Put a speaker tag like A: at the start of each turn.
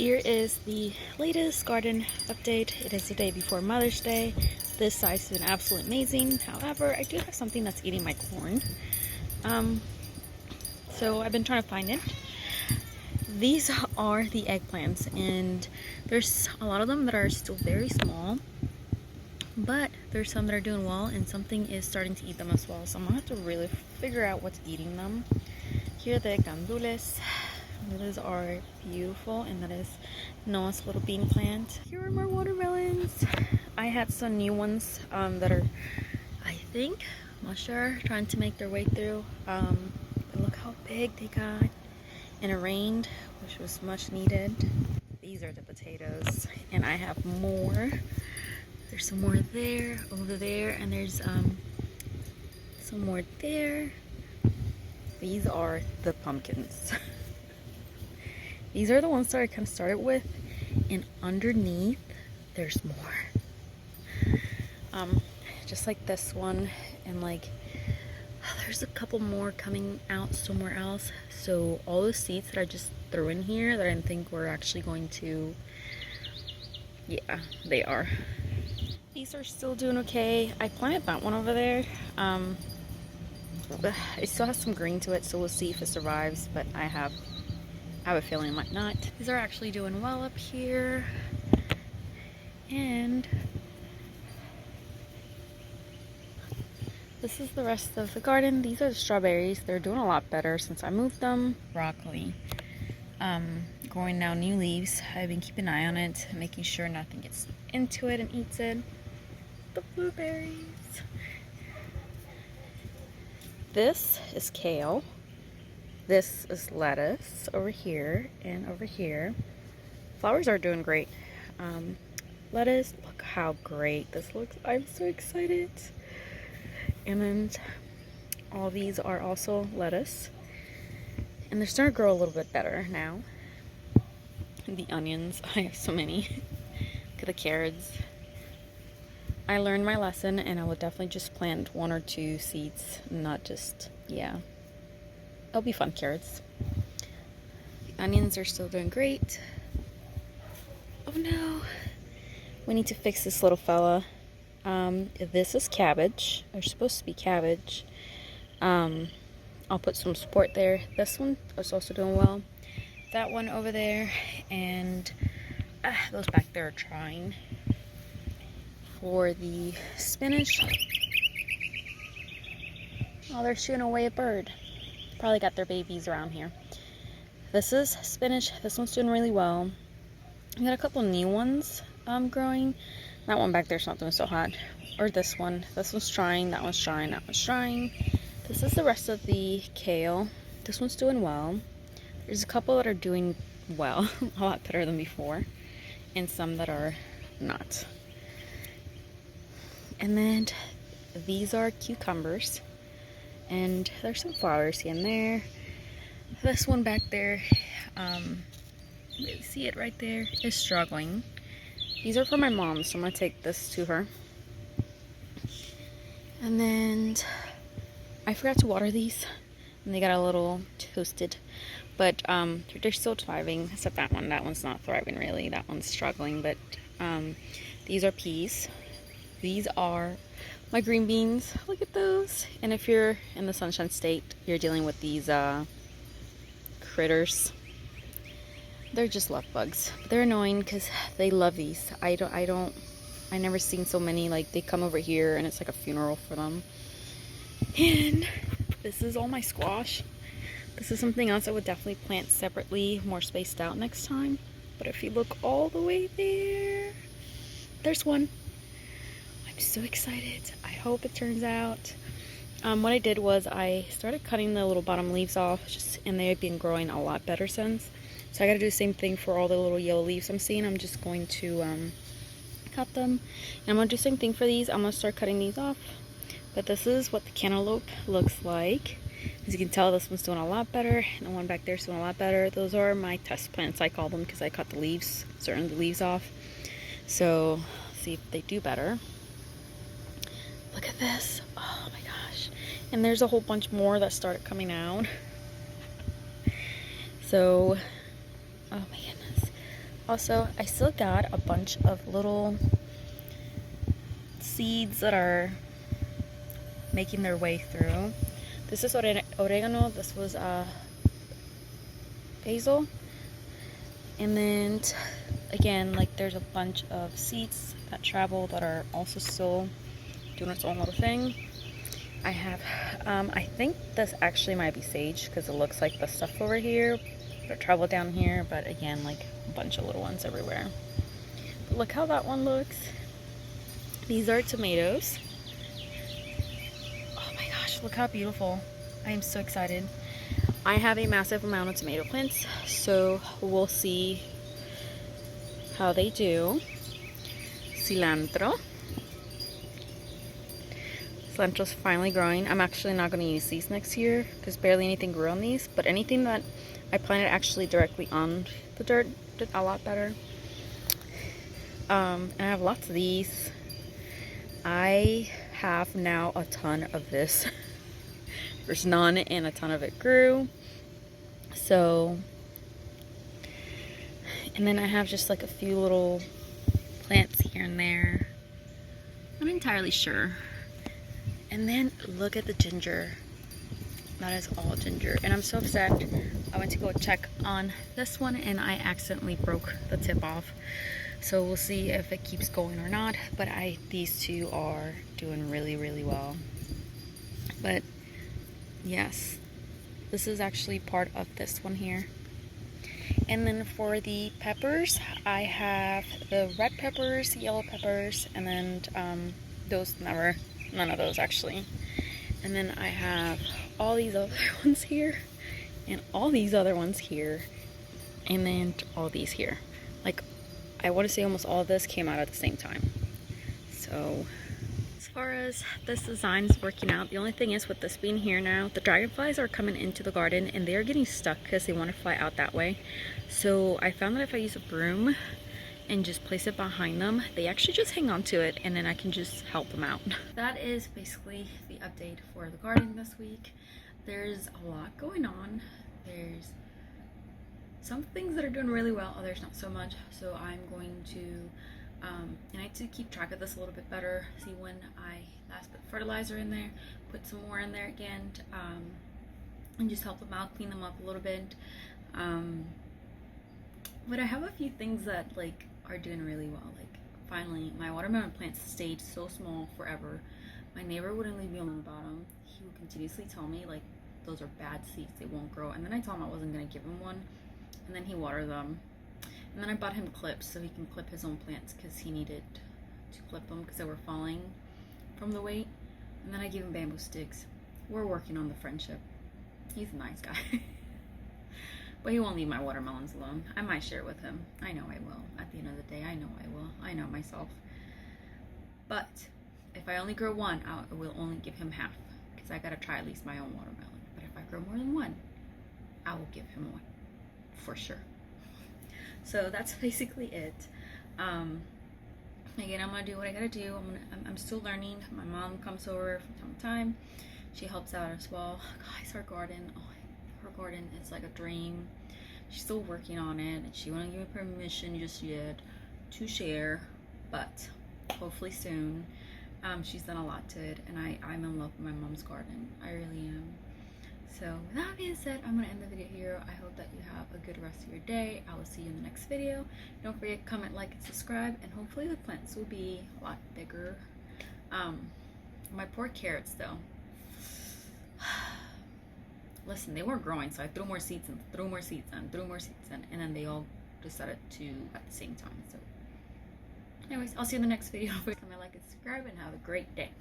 A: Here is the latest garden update. It is the day before Mother's Day. This size has been absolutely amazing. However, I do have something that's eating my corn. So I've been trying to find it. These are the eggplants, and there's a lot of them that are still very small, but there's some that are doing well, and something is starting to eat them as well. So I'm gonna have to really figure out what's eating them. Here are the cantaloupe. Those are beautiful, and that is Noah's little bean plant. Here are more watermelons. I have some new ones that are, I think, I'm not sure, trying to make their way through. But look how big they got. And it rained, which was much needed. These are the potatoes, and I have more. There's some more there, over there, and there's some more there. These are the pumpkins. These are the ones that I kind of started with, and underneath there's more. Just like this one, and like there's a couple more coming out somewhere else. So all the seeds that I just threw in here that I didn't think were actually going to, yeah, they are. These are still doing okay. I planted that one over there. It still has some green to it, so we'll see if it survives, but I have a feeling it might not. These are actually doing well up here. And this is the rest of the garden. These are the strawberries. They're doing a lot better since I moved them. Broccoli. Growing now new leaves. I've been keeping an eye on it, making sure nothing gets into it and eats it. The blueberries. This is kale. This is lettuce over here and over here. Flowers are doing great. Lettuce, look how great this looks. I'm so excited. And then all these are also lettuce. And they're starting to grow a little bit better now. And the onions, I have so many. Look at the carrots. I learned my lesson, and I will definitely just plant 1 or 2 seeds, not just, yeah. It'll be fun, carrots. The onions are still doing great. Oh no. We need to fix this little fella. This is cabbage. They're supposed to be cabbage. I'll put some support there. This one is also doing well. That one over there, and those back there are trying. For the spinach, oh, they're shooing away a bird. Probably got their babies around here. This is spinach. This one's doing really well. I got a couple new ones growing. That one back there's not doing so hot. Or this one. This one's trying. That one's trying. That one's trying. This is the rest of the kale. This one's doing well. There's a couple that are doing well, a lot better than before, and some that are not. And then these are cucumbers, and there's some flowers here and there. This one back there, you see it right there, is struggling. These are for my mom, so I'm gonna take this to her. And then I forgot to water these, and they got a little toasted, but they're still thriving, except that one. That one's not thriving really. That one's struggling, but these are peas. These are my green beans. Look at those. And if you're in the Sunshine State, you're dealing with these critters. They're just love bugs. But they're annoying because they love these. I never seen so many. Like, they come over here and it's like a funeral for them. And this is all my squash. This is something else I would definitely plant separately, more spaced out next time. But if you look all the way there, there's one. I'm so excited. I hope it turns out. What I did was I started cutting the little bottom leaves off, and they've been growing a lot better since. So I gotta do the same thing for all the little yellow leaves I'm seeing. I'm just going to cut them. And I'm gonna do the same thing for these. I'm gonna start cutting these off. But this is what the cantaloupe looks like. As you can tell, this one's doing a lot better, and the one back there is doing a lot better. Those are my test plants, I call them, because I cut the leaves, certain of the leaves off. So see if they do better. Look at this. Oh my gosh. And there's a whole bunch more that started coming out. So, oh my goodness. Also, I still got a bunch of little seeds that are making their way through. This is oregano. This was basil. And then again, like there's a bunch of seeds that travel that are also still doing its own little thing. I have, I think this actually might be sage because it looks like the stuff over here that travel down here, but again, like a bunch of little ones everywhere. But look how that one looks. These are tomatoes. Oh my gosh, look how beautiful. I am so excited. I have a massive amount of tomato plants, so we'll see how they do. Cilantro. Cilantro's finally growing. I'm actually not going to use these next year because barely anything grew on these, but anything that I planted actually directly on the dirt did a lot better. And I have lots of these. I have now a ton of this. There's none and a ton of it grew. So, and then I have just like a few little plants here and there. I'm not entirely sure. And then look at the ginger. That is all ginger. And I'm so upset. I went to go check on this one and I accidentally broke the tip off. So we'll see if it keeps going or not. But these two are doing really, really well. But yes, this is actually part of this one here. And then for the peppers, I have the red peppers, yellow peppers, and then none of those actually. And then I have all these other ones here, and all these other ones here, and then all these here. Like, I want to say almost all of this came out at the same time. So as far as this design is working out, the only thing is with this being here now, the dragonflies are coming into the garden and they're getting stuck because they want to fly out that way. So I found that if I use a broom and just place it behind them, they actually just hang on to it and then I can just help them out. That is basically the update for the garden this week. There's a lot going on. There's some things that are doing really well, others not so much. So I'm going to and I need to keep track of this a little bit better, see when I last put fertilizer in there, put some more in there again, and just help them out, clean them up a little bit. But I have a few things that like are doing really well. Like finally, my watermelon plants stayed so small forever. My neighbor wouldn't leave me alone about them. He would continuously tell me like those are bad seeds, they won't grow. And then I told him I wasn't gonna give him one, and then he watered them. And then I bought him clips so he can clip his own plants because he needed to clip them because they were falling from the weight. And then I gave him bamboo sticks. We're working on the friendship. He's a nice guy. But he won't leave my watermelons alone. I might share it with him. I know I will. At the end of the day, I know I will. I know myself. But if I only grow one, I will only give him half because I gotta try at least my own watermelon. But if I grow more than one, I will give him one for sure. So that's basically it. Again, I'm gonna do what I gotta do. I'm still learning. My mom comes over from time to time. She helps out as well. Guys, her garden, her garden is like a dream. She's still working on it, and she won't give me permission just yet to share, but hopefully soon. She's done a lot to it, and I'm in love with my mom's garden. I really am. So with that being said, I'm gonna end the video here. I hope that you have a good rest of your day. I will see you in the next video. Don't forget, comment, like, and subscribe, and hopefully the plants will be a lot bigger. My poor carrots though. Listen, they weren't growing, so I threw more seeds in, threw more seeds in, and then they all decided to at the same time. So anyways, I'll see you in the next video. Comment, like, and subscribe, and have a great day.